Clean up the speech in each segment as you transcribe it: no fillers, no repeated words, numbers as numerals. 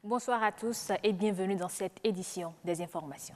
Bonsoir à tous et bienvenue dans cette édition des informations.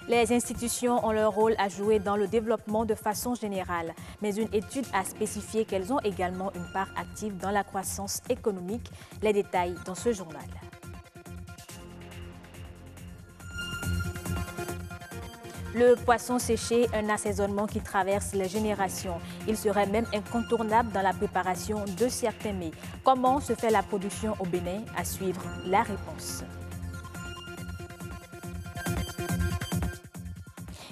Les institutions ont leur rôle à jouer dans le développement de façon générale, mais une étude a spécifié qu'elles ont également une part active dans la croissance économique. Les détails dans ce journal. Le poisson séché, un assaisonnement qui traverse les générations. Il serait même incontournable dans la préparation de certains mets. Comment se fait la production au Bénin? À suivre la réponse.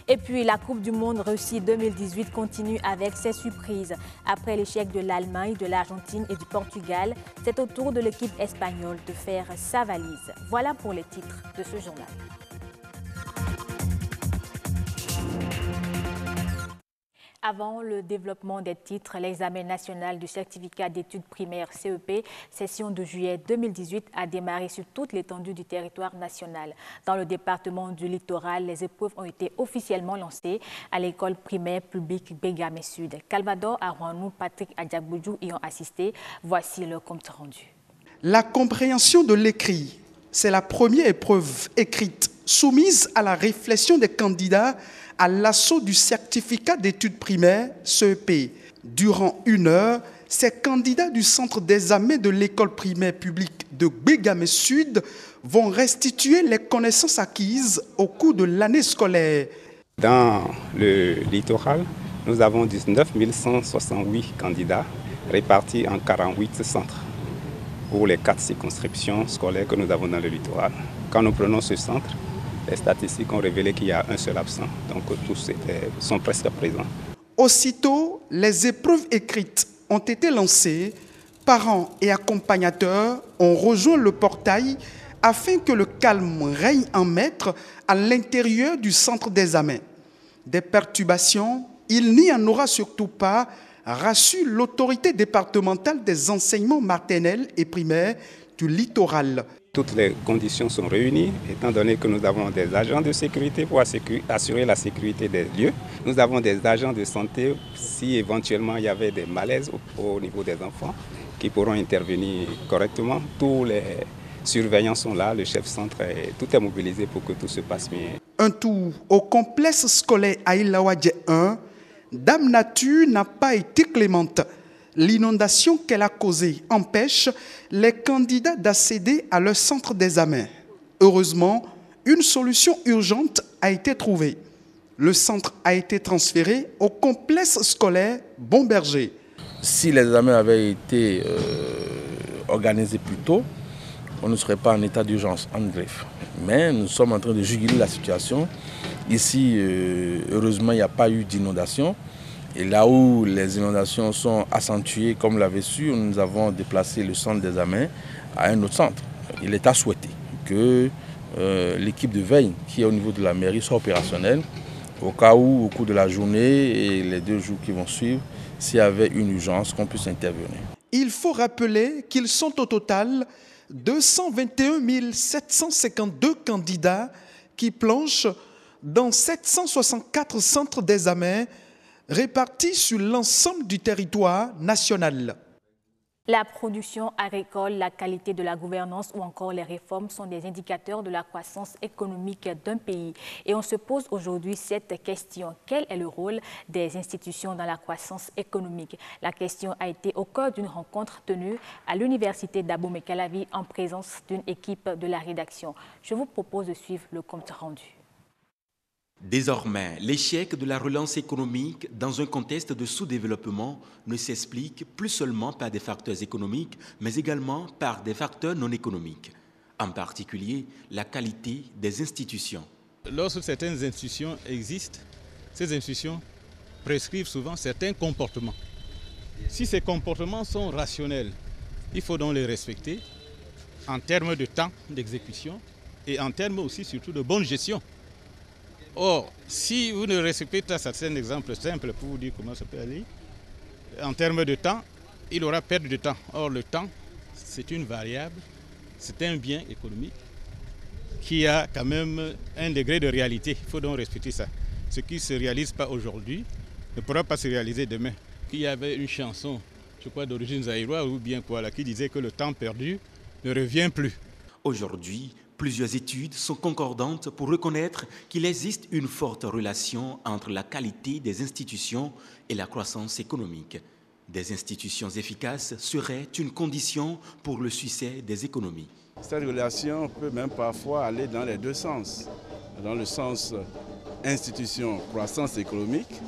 Et puis, la Coupe du Monde Russie 2018 continue avec ses surprises. Après l'échec de l'Allemagne, de l'Argentine et du Portugal, c'est au tour de l'équipe espagnole de faire sa valise. Voilà pour les titres de ce journal. Avant le développement des titres, l'examen national du certificat d'études primaires CEP, session de juillet 2018, a démarré sur toute l'étendue du territoire national. Dans le département du littoral, les épreuves ont été officiellement lancées à l'école primaire publique Bégamé Sud. Calvador Arouanou, Patrick Adjagboudjou y ont assisté. Voici le compte rendu. La compréhension de l'écrit, c'est la première épreuve écrite soumise à la réflexion des candidats à l'assaut du certificat d'études primaires CEP. Durant 1 heure, ces candidats du centre d'examen de l'école primaire publique de Bégamé Sud vont restituer les connaissances acquises au cours de l'année scolaire. Dans le littoral, nous avons 19 168 candidats répartis en 48 centres pour les 4 circonscriptions scolaires que nous avons dans le littoral. Quand nous prenons ce centre, les statistiques ont révélé qu'il y a un seul absent, donc tous sont presque présents. Aussitôt, les épreuves écrites ont été lancées. Parents et accompagnateurs ont rejoint le portail afin que le calme règne en maître à l'intérieur du centre d'examen. Des perturbations, il n'y en aura surtout pas, rassure l'autorité départementale des enseignements maternels et primaires du littoral. Toutes les conditions sont réunies, étant donné que nous avons des agents de sécurité pour assurer la sécurité des lieux. Nous avons des agents de santé si éventuellement il y avait des malaises au niveau des enfants qui pourront intervenir correctement. Tous les surveillants sont là, le chef centre, tout est mobilisé pour que tout se passe bien. Un tour au complexe scolaire Aïlawadje 1, Dame Nature n'a pas été clémente. L'inondation qu'elle a causée empêche les candidats d'accéder à leur centre d'examen. Heureusement, une solution urgente a été trouvée. Le centre a été transféré au complexe scolaire Bon-Berger. Si les examens avaient été organisés plus tôt, on ne serait pas en état d'urgence, en greffe. Mais nous sommes en train de juguler la situation. Ici, heureusement, il n'y a pas eu d'inondation. Et là où les inondations sont accentuées, comme l'avait su, nous avons déplacé le centre d'examen à un autre centre. Il est à souhaiter que l'équipe de veille qui est au niveau de la mairie soit opérationnelle au cas où, au cours de la journée et les 2 jours qui vont suivre, s'il y avait une urgence, qu'on puisse intervenir. Il faut rappeler qu'ils sont au total 221 752 candidats qui planchent dans 764 centres d'examen répartis sur l'ensemble du territoire national. La production agricole, la qualité de la gouvernance ou encore les réformes sont des indicateurs de la croissance économique d'un pays. Et on se pose aujourd'hui cette question. Quel est le rôle des institutions dans la croissance économique? La question a été au cœur d'une rencontre tenue à l'université d'Abomey-Calavi en présence d'une équipe de la rédaction. Je vous propose de suivre le compte rendu. Désormais, l'échec de la relance économique dans un contexte de sous-développement ne s'explique plus seulement par des facteurs économiques, mais également par des facteurs non économiques, en particulier la qualité des institutions. Lorsque certaines institutions existent, ces institutions prescrivent souvent certains comportements. Si ces comportements sont rationnels, il faut donc les respecter en termes de temps d'exécution et en termes aussi surtout de bonne gestion. Or, si vous ne respectez pas, c'est un exemple simple pour vous dire comment ça peut aller, en termes de temps, il aura perdu de temps. Or, le temps, c'est une variable, c'est un bien économique qui a quand même un degré de réalité. Il faut donc respecter ça. Ce qui ne se réalise pas aujourd'hui ne pourra pas se réaliser demain. Il y avait une chanson, je crois d'origine zaïroise ou bien quoi, là, qui disait que le temps perdu ne revient plus. Aujourd'hui, plusieurs études sont concordantes pour reconnaître qu'il existe une forte relation entre la qualité des institutions et la croissance économique. Des institutions efficaces seraient une condition pour le succès des économies. Cette relation peut même parfois aller dans les deux sens. Dans le sens institution, croissance économique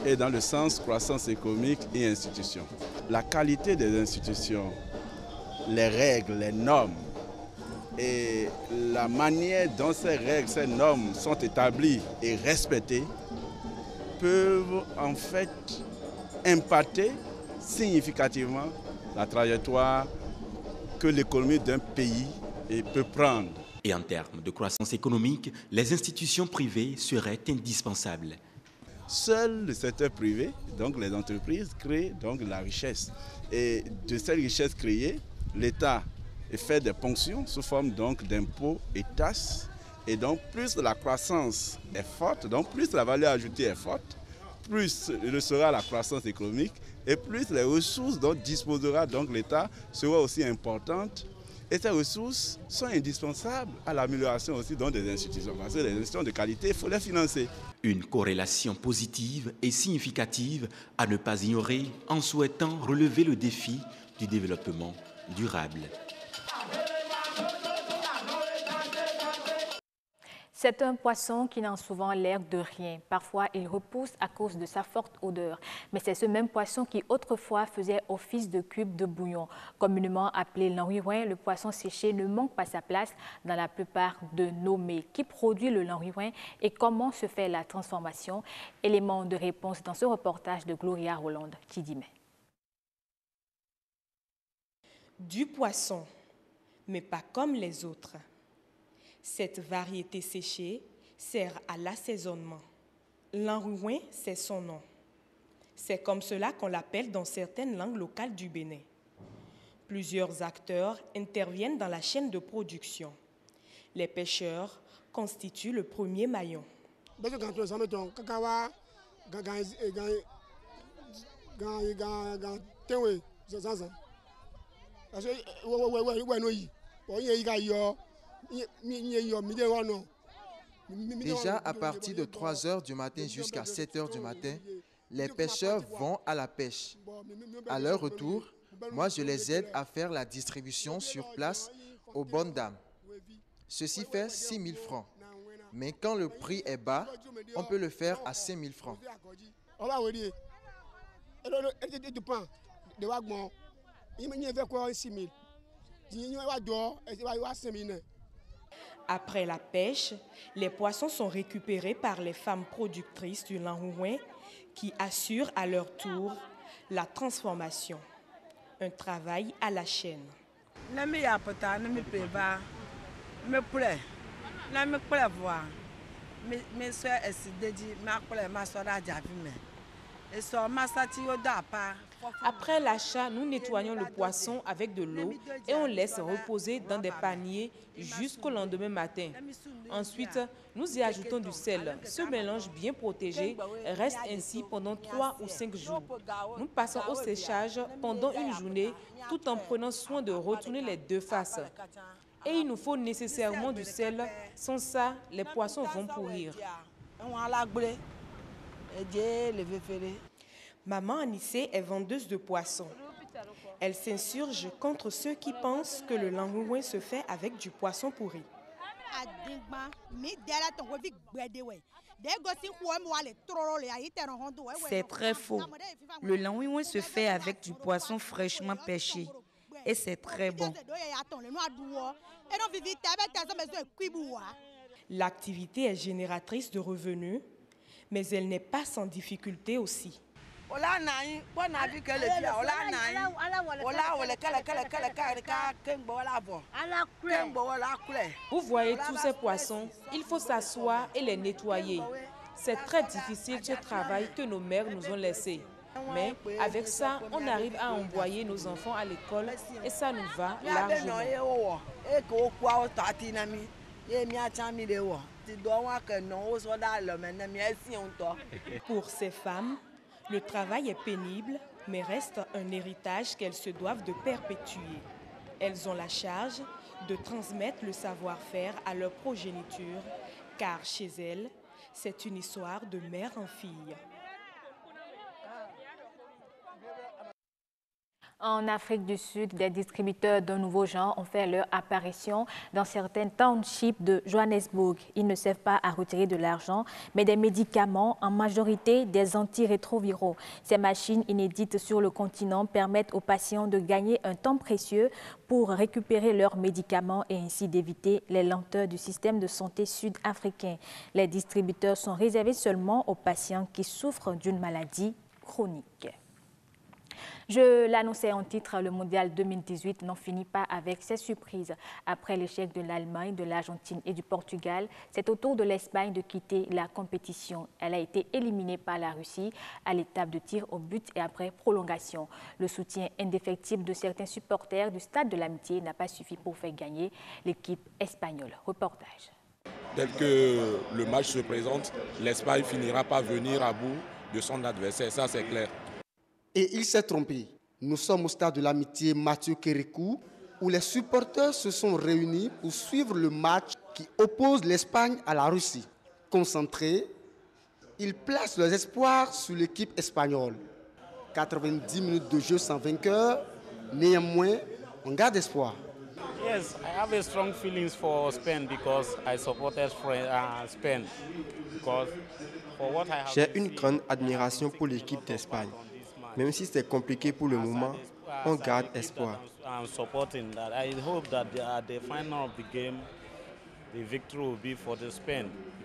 et dans le sens croissance économique et institution. La qualité des institutions, les règles, les normes et la manière dont ces règles, ces normes sont établies et respectées peuvent en fait impacter significativement la trajectoire que l'économie d'un pays peut prendre. Et en termes de croissance économique, les institutions privées seraient indispensables. Seul le secteur privé, donc les entreprises, créent donc la richesse. Et de cette richesse créée, l'État fait des ponctions sous forme donc d'impôts et taxes. Et donc plus la croissance est forte, donc plus la valeur ajoutée est forte, plus le sera la croissance économique et plus les ressources dont disposera donc l'État seront aussi importantes. Et ces ressources sont indispensables à l'amélioration aussi donc des institutions. Parce que les institutions de qualité, il faut les financer. Une corrélation positive et significative à ne pas ignorer en souhaitant relever le défi du développement durable. C'est un poisson qui n'a souvent l'air de rien. Parfois, il repousse à cause de sa forte odeur. Mais c'est ce même poisson qui autrefois faisait office de cube de bouillon. Communément appelé lanriouin, le poisson séché ne manque pas sa place dans la plupart de nos mets. Qui produit le lanriouin et comment se fait la transformation? Élément de réponse dans ce reportage de Gloria Roland Tidimé. Du poisson, mais pas comme les autres. Cette variété séchée sert à l'assaisonnement. Lanriouin, c'est son nom. C'est comme cela qu'on l'appelle dans certaines langues locales du Bénin. Plusieurs acteurs interviennent dans la chaîne de production. Les pêcheurs constituent le premier maillon. Déjà à partir de 3 h du matin jusqu'à 7 h du matin, les pêcheurs vont à la pêche. À leur retour, moi je les aide à faire la distribution sur place aux bonnes dames. Ceci fait 6 000 francs. Mais quand le prix est bas, on peut le faire à 5 000 francs. Après la pêche, les poissons sont récupérés par les femmes productrices du lanriouin qui assurent à leur tour la transformation. Un travail à la chaîne. Après l'achat, nous nettoyons le poisson avec de l'eau et on laisse reposer dans des paniers jusqu'au lendemain matin. Ensuite, nous y ajoutons du sel. Ce mélange bien protégé reste ainsi pendant 3 ou 5 jours. Nous passons au séchage pendant une journée tout en prenant soin de retourner les deux faces. Et il nous faut nécessairement du sel, sans ça, les poissons vont pourrir. Maman Anissé est vendeuse de poissons. Elle s'insurge contre ceux qui pensent que le lanriouin se fait avec du poisson pourri. C'est très faux. Le lanriouin se fait avec du poisson fraîchement pêché. Et c'est très bon. L'activité est génératrice de revenus, mais elle n'est pas sans difficulté aussi. Vous voyez tous ces poissons, il faut s'asseoir et les nettoyer. C'est très difficile ce travail que nos mères nous ont laissé. Mais avec ça, on arrive à envoyer nos enfants à l'école et ça nous va largement. Pour ces femmes, le travail est pénible, mais reste un héritage qu'elles se doivent de perpétuer. Elles ont la charge de transmettre le savoir-faire à leur progéniture, car chez elles, c'est une histoire de mère en fille. En Afrique du Sud, des distributeurs d'un nouveau genre ont fait leur apparition dans certaines townships de Johannesburg. Ils ne servent pas à retirer de l'argent, mais des médicaments, en majorité des antirétroviraux. Ces machines inédites sur le continent permettent aux patients de gagner un temps précieux pour récupérer leurs médicaments et ainsi d'éviter les lenteurs du système de santé sud-africain. Les distributeurs sont réservés seulement aux patients qui souffrent d'une maladie chronique. Je l'annonçais en titre, le mondial 2018 n'en finit pas avec ses surprises. Après l'échec de l'Allemagne, de l'Argentine et du Portugal, c'est au tour de l'Espagne de quitter la compétition. Elle a été éliminée par la Russie à l'étape de tir au but et après prolongation. Le soutien indéfectible de certains supporters du Stade de l'Amitié n'a pas suffi pour faire gagner l'équipe espagnole. Reportage. Tel que le match se présente, l'Espagne finira par venir à bout de son adversaire, ça c'est clair. Et il s'est trompé. Nous sommes au Stade de l'Amitié Mathieu Kérékou, où les supporters se sont réunis pour suivre le match qui oppose l'Espagne à la Russie. Concentrés, ils placent leurs espoirs sur l'équipe espagnole. 90 minutes de jeu sans vainqueur, néanmoins, on garde espoir. Yes, I have a strong feelings for Spain because I supported Spain. J'ai une grande admiration pour l'équipe d'Espagne. Même si c'est compliqué pour le moment, on garde espoir.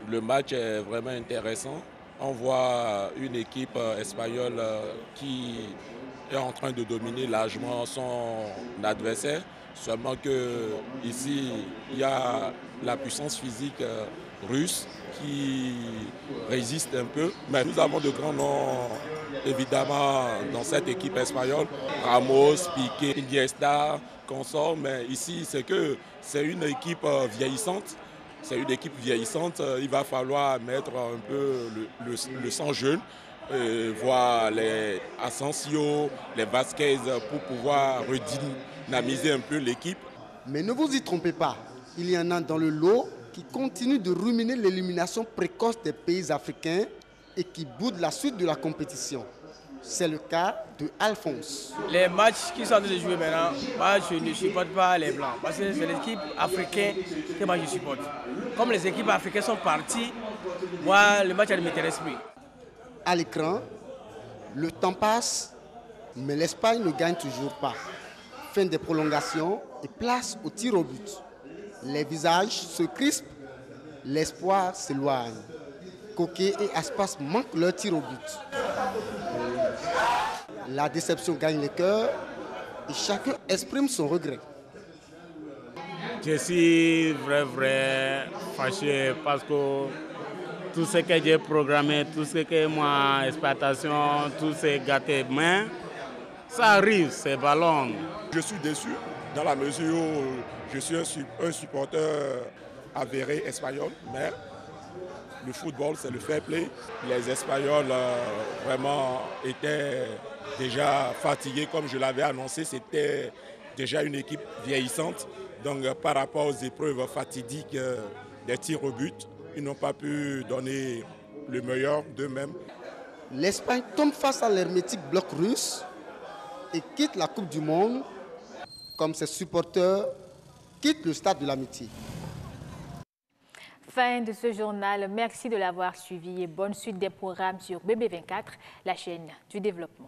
Le match est vraiment intéressant. On voit une équipe espagnole qui est en train de dominer largement son adversaire. Seulement que ici, il y a la puissance physique russe qui résiste un peu. Mais nous avons de grands noms, évidemment, dans cette équipe espagnole. Ramos, Piqué, Iniesta, consorts. Mais ici, c'est une équipe vieillissante. C'est une équipe vieillissante. Il va falloir mettre un peu le sang jeune, voir les Asensio, les Vasquez pour pouvoir redynamiser un peu l'équipe. Mais ne vous y trompez pas, il y en a dans le lot qui continuent de ruminer l'élimination précoce des pays africains et qui boudent la suite de la compétition. C'est le cas de Alphonse. Les matchs qui sont en train de jouer maintenant, moi je ne supporte pas les Blancs parce que c'est l'équipe africaine que moi je supporte. Comme les équipes africaines sont parties, moi le match ne m'intéresse plus. À l'écran, le temps passe, mais l'Espagne ne gagne toujours pas. Fin des prolongations et place au tir au but. Les visages se crispent, l'espoir s'éloigne. Coquet et Aspas manquent leur tir au but. La déception gagne les cœurs et chacun exprime son regret. Je suis vraiment fâché parce que tout ce que j'ai programmé, tout ce que moi, exploitation, tout c'est gâté. Mais ça arrive, c'est ballon. Je suis déçu dans la mesure où je suis un supporter avéré espagnol, mais le football, c'est le fair play. Les Espagnols vraiment étaient déjà fatigués, comme je l'avais annoncé. C'était déjà une équipe vieillissante. Donc par rapport aux épreuves fatidiques des tirs au but, ils n'ont pas pu donner le meilleur d'eux-mêmes. L'Espagne tombe face à l'hermétique bloc russe et quitte la Coupe du Monde comme ses supporters quittent le Stade de l'Amitié. Fin de ce journal. Merci de l'avoir suivi et bonne suite des programmes sur BB24, la chaîne du développement.